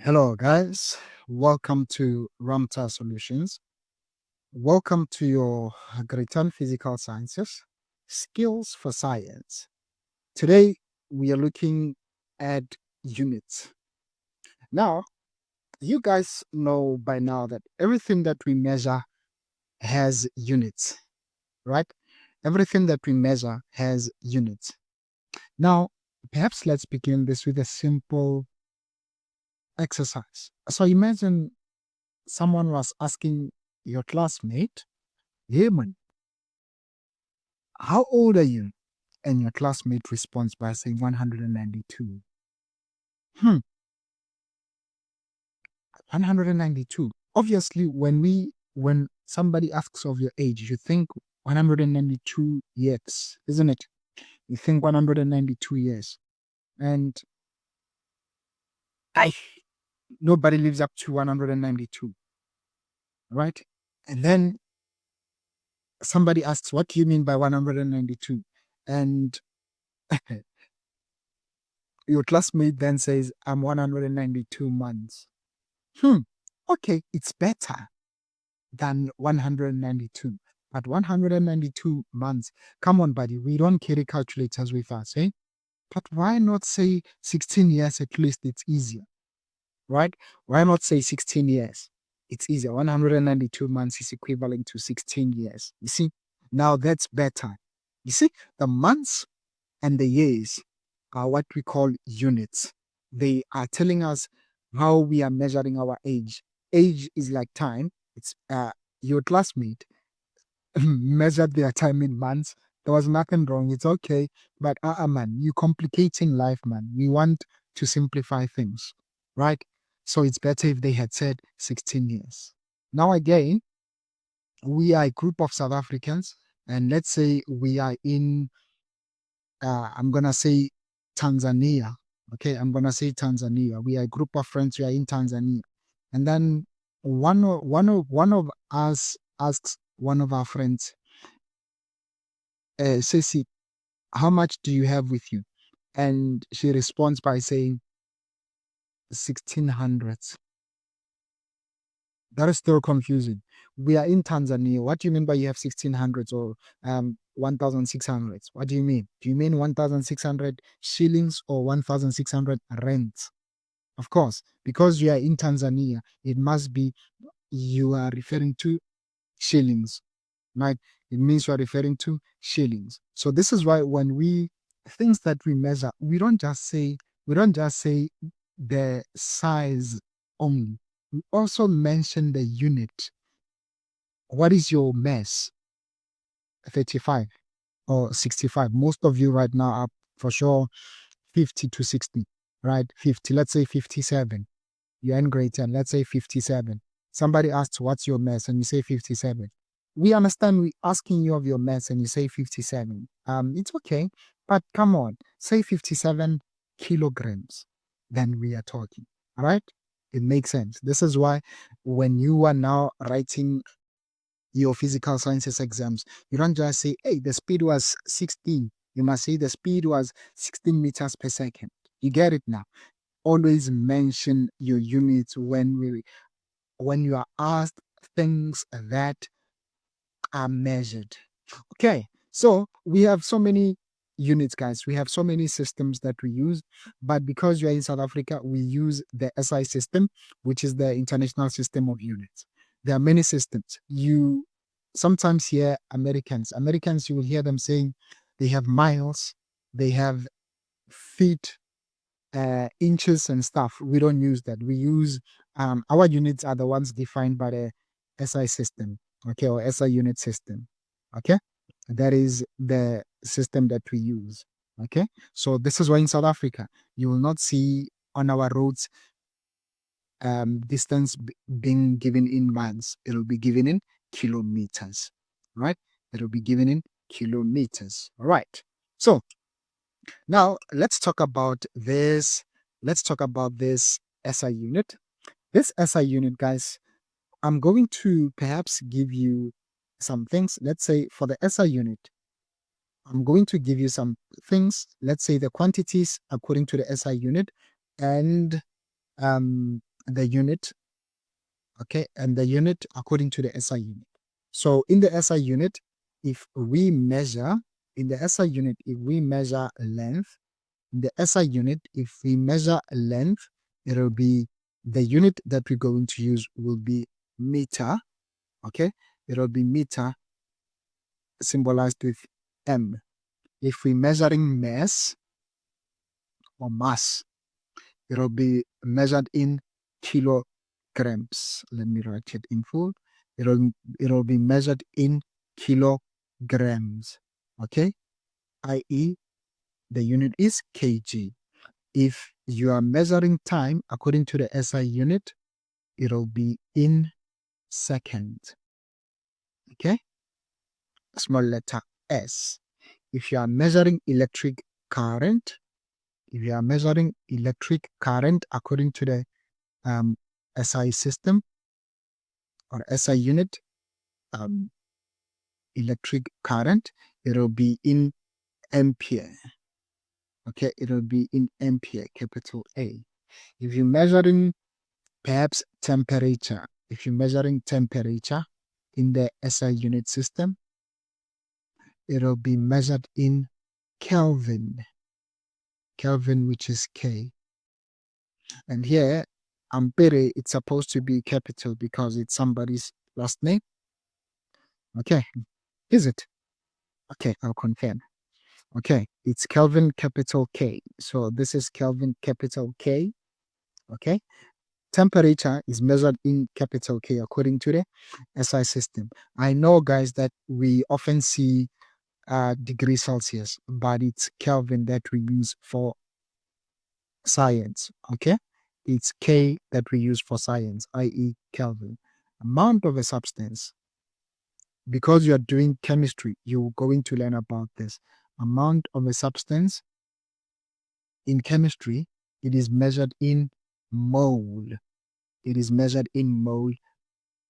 Hello, guys. Welcome to Ramta Solutions. Welcome to your Greaton Physical Sciences Skills for Science. Today, we are looking at units. Now, you guys know by now that everything that we measure has units, right? Everything that we measure has units. Now, perhaps let's begin this with a simple exercise. So imagine someone was asking your classmate, "Hey man, how old are you?" And your classmate responds by saying 192. 192. Obviously, when somebody asks of your age, you think 192 years, isn't it? You think 192 years. And I nobody lives up to 192, right? And then somebody asks, "What do you mean by 192?" And your classmate then says, "I'm 192 months." Hmm. Okay, it's better than 192. But 192 months, come on, buddy, we don't carry calculators with us, eh? But why not say 16 years at least? It's easier, right? Why not say 16 years? It's easier. 192 months is equivalent to 16 years. You see, now that's better. You see, the months and the years are what we call units. They are telling us how we are measuring our age. Age is like time. It's your classmate measured their time in months. There was nothing wrong. It's okay. But man, you complicating life, man. We want to simplify things, right? So it's better if they had said 16 years. Now again, we are a group of South Africans, and let's say we are in I'm gonna say Tanzania. Okay, I'm gonna say Tanzania. We are a group of friends. We are in Tanzania, and then one of us asks one of our friends, "Sissy, how much do you have with you?" And she responds by saying 1600. That is still confusing. We are in Tanzania. What do you mean by you have 1600 or 1600? What do you mean? Do you mean 1600 shillings or 1600 rent? Of course, because you are in Tanzania, it must be you are referring to shillings, right? It means you are referring to shillings. So this is why when we things that we measure, we don't just say the size only. We also mention the unit. What is your mass? 35 or 65. Most of you right now are for sure 50 to 60, right? 50, let's say 57. You're in grade 10, let's say 57. Somebody asks, "What's your mass?" And you say 57. We understand we asking you of your mass and you say 57. It's okay, but come on, say 57 kilograms. Then we are talking. All right? It makes sense. This is why when you are now writing your physical sciences exams, you don't just say, "Hey, the speed was 16." You must say the speed was 16 meters per second. You get it now. Always mention your units when you are asked things that are measured. Okay, so we have so many units, guys. We have so many systems that we use, but because you are in South Africa, we use the SI system, which is the International System of Units. There are many systems. You sometimes hear Americans, you will hear them saying they have miles, they have feet, inches and stuff. We don't use that. We use our units are the ones defined by the SI system, okay, or SI unit system, okay. That is the system that we use, okay. So this is why in South Africa you will not see on our roads distance being given in miles. It will be given in kilometers, right? It will be given in kilometers, all right. So now let's talk about this. Let's talk about this SI unit. This SI unit, guys, I'm going to perhaps give you some things. Let's say for the SI unit, I'm going to give you some things. Let's say the quantities according to the SI unit and the unit, okay, and the unit according to the SI unit. So in the SI unit, if we measure, in the SI unit, if we measure length, in the SI unit, if we measure length, it will be, the unit that we're going to use will be meter, okay? It will be meter symbolized with M. If we're measuring mass or mass, it will be measured in kilograms. Let me write it in full. It'll be measured in kilograms, okay? I.e., the unit is kg. If you are measuring time according to the SI unit, it'll be in seconds, okay? Small letter S. If you are measuring electric current, if you are measuring electric current according to the SI system or SI unit, um, electric current, it'll be in ampere. Okay, it'll be in ampere, capital A. If you're measuring perhaps temperature, if you're measuring temperature in the SI unit system, it'll be measured in Kelvin. Kelvin, which is K. And here, ampere, it's supposed to be capital because it's somebody's last name. Okay, is it? Okay, I'll confirm. Okay, it's Kelvin capital K. So this is Kelvin capital K. Okay, temperature is measured in capital K according to the SI system. I know, guys, that we often see degree Celsius, but it's Kelvin that we use for science. Okay, it's K that we use for science, i.e., Kelvin. Amount of a substance. Because you are doing chemistry, you're going to learn about this. Amount of a substance in chemistry, it is measured in mole. It is measured in mole.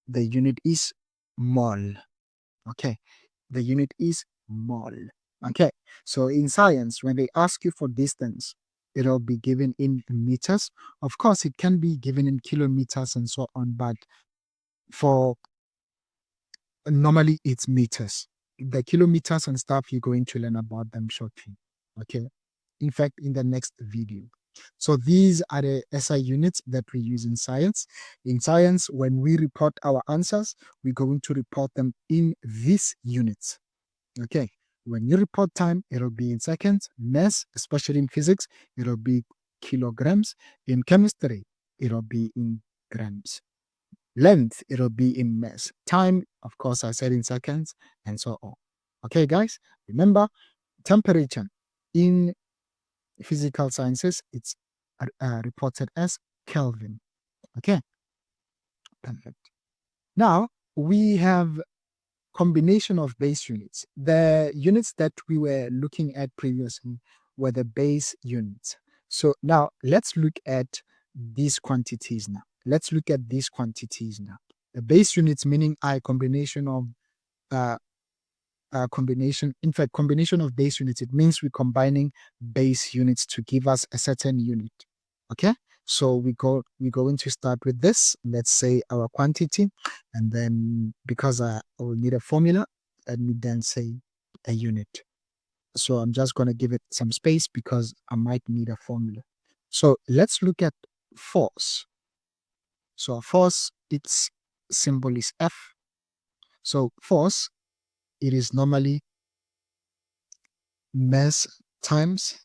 The unit is mole. Okay. The unit is mole. Okay. So in science, when they ask you for distance, it'll be given in meters. Of course, it can be given in kilometers and so on, but for normally it's meters. The kilometers and stuff, you're going to learn about them shortly. Okay. In fact, in the next video. So these are the SI units that we use in science. In science, when we report our answers, we're going to report them in these units. Okay. When you report time, it'll be in seconds. Mass, especially in physics, it'll be kilograms. In chemistry, it'll be in grams. Length, it'll be in mass. Time, of course, I said in seconds, and so on. Okay, guys, remember temperature in physical sciences, it's reported as Kelvin. Okay, perfect. Now we have combination of base units. The units that we were looking at previously were the base units. So now let's look at these quantities now. Let's look at these quantities now. The base units meaning combination of uh, combination of base units. It means we're combining base units to give us a certain unit. Okay, so we're going to start with this. Let's say our quantity, and then because I will need a formula, let me then say a unit. So I'm just going to give it some space because I might need a formula. So let's look at force. So force, its symbol is F. So force, it is normally mass times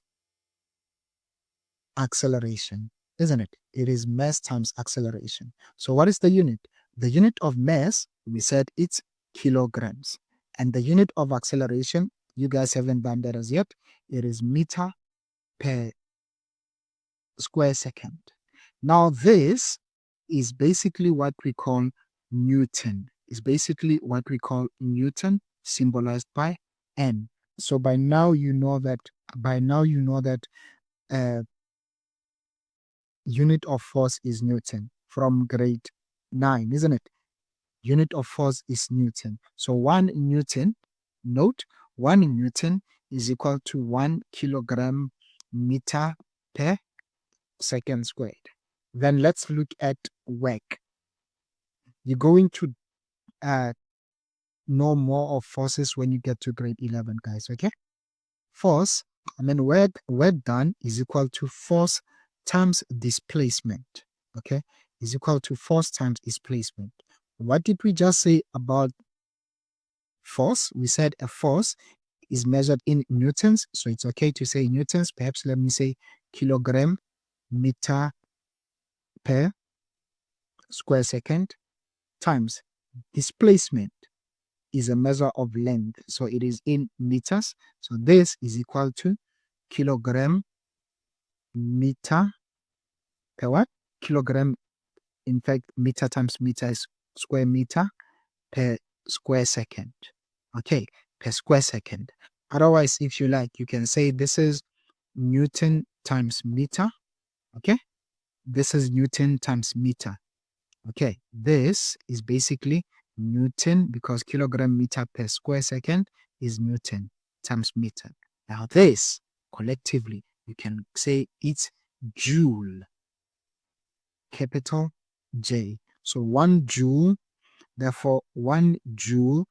acceleration, isn't it? It is mass times acceleration. So what is the unit? The unit of mass, we said it's kilograms. And the unit of acceleration, you guys haven't done that as yet. It is meter per square second. Now this is basically what we call Newton. It's basically what we call Newton, symbolized by N. So by now you know that uh, unit of force is Newton from grade 9, isn't it? Unit of force is Newton. So 1 Newton, note, 1 Newton is equal to 1 kilogram meter per second squared. Then let's look at work. You're going to know more of forces when you get to grade 11, guys. Okay. Force, work done is equal to force times displacement. Okay, is equal to force times displacement. What did we just say about force? We said a force is measured in newtons, so it's okay to say newtons. Perhaps let me say kilogram meter per square second times displacement is a measure of length, so it is in meters. So this is equal to kilogram meter per what? Kilogram. In fact, meter times meter is square meter per square second. Okay, per square second. Otherwise, if you like, you can say this is Newton times meter. Okay, this is Newton times meter. Okay, this is basically Newton because kilogram meter per square second is Newton times meter. Now, this collectively, you can say it's joule, capital J. So 1 joule, therefore 1 joule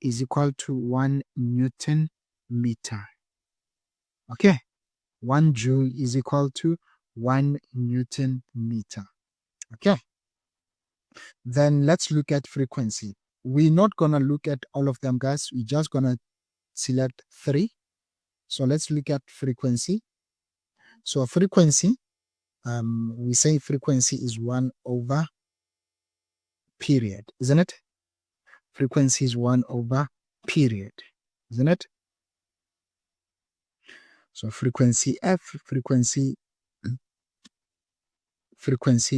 is equal to 1 Newton meter. Okay, 1 joule is equal to 1 Newton meter. Okay, then let's look at frequency. We're not going to look at all of them, guys. We're just going to select 3. So let's look at frequency. So frequency, we say frequency is 1 over period, isn't it? Frequency is 1 over period, isn't it? So frequency F, frequency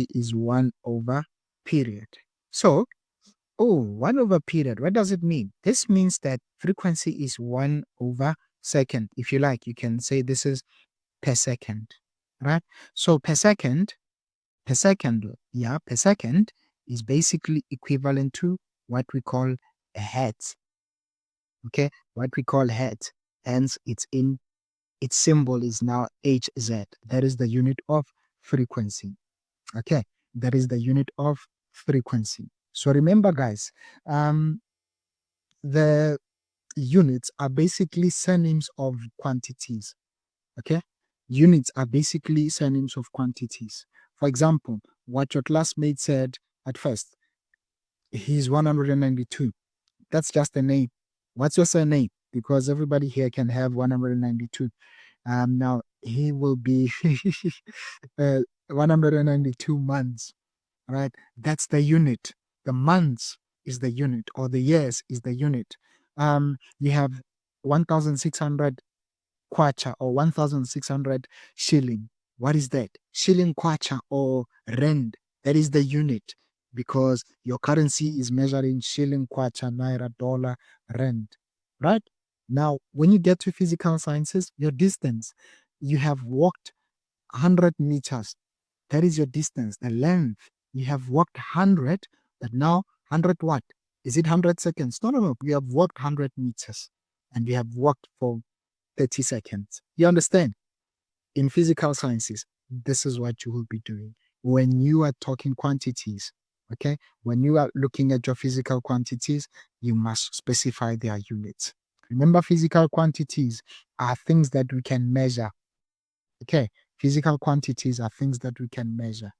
is 1 over period. So, 1 over period, what does it mean? This means that frequency is 1 over second. If you like, you can say this is per second, right? So per second is basically equivalent to what we call a hertz. Okay, what we call hertz. Hence, its symbol is now Hz. That is the unit of frequency. Okay, that is the unit of frequency. So remember, guys, the units are basically synonyms of quantities. Okay, units are basically synonyms of quantities. For example, what your classmate said at first, he's 192. That's just a name. What's your surname? Because everybody here can have 192. Now he will be 192 months, right? That's the unit. The months is the unit, or the years is the unit. You have 1,600 kwacha or 1,600 shilling. What is that? Shilling, kwacha, or rand. That is the unit because your currency is measured in shilling, kwacha, naira, dollar, rand. Right? Now, when you get to physical sciences, your distance, you have walked 100 meters. That is your distance, the length. You have walked 100, but now 100 what? Is it 100 seconds? No, no, no. We have walked 100 meters and we have walked for 30 seconds. You understand? In physical sciences, this is what you will be doing when you are talking quantities. Okay? When you are looking at your physical quantities, you must specify their units. Remember, physical quantities are things that we can measure. Okay? Physical quantities are things that we can measure.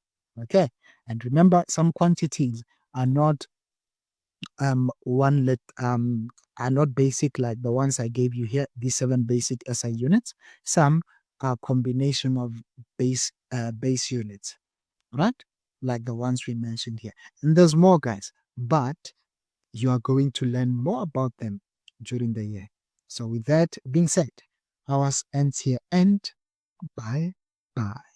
Okay? And remember, some quantities are not are not basic like the ones I gave you here, these 7 basic SI units. Some are combination of base units, right? Like the ones we mentioned here. And there's more, guys, but you are going to learn more about them during the year. So with that being said, ours ends here and bye bye.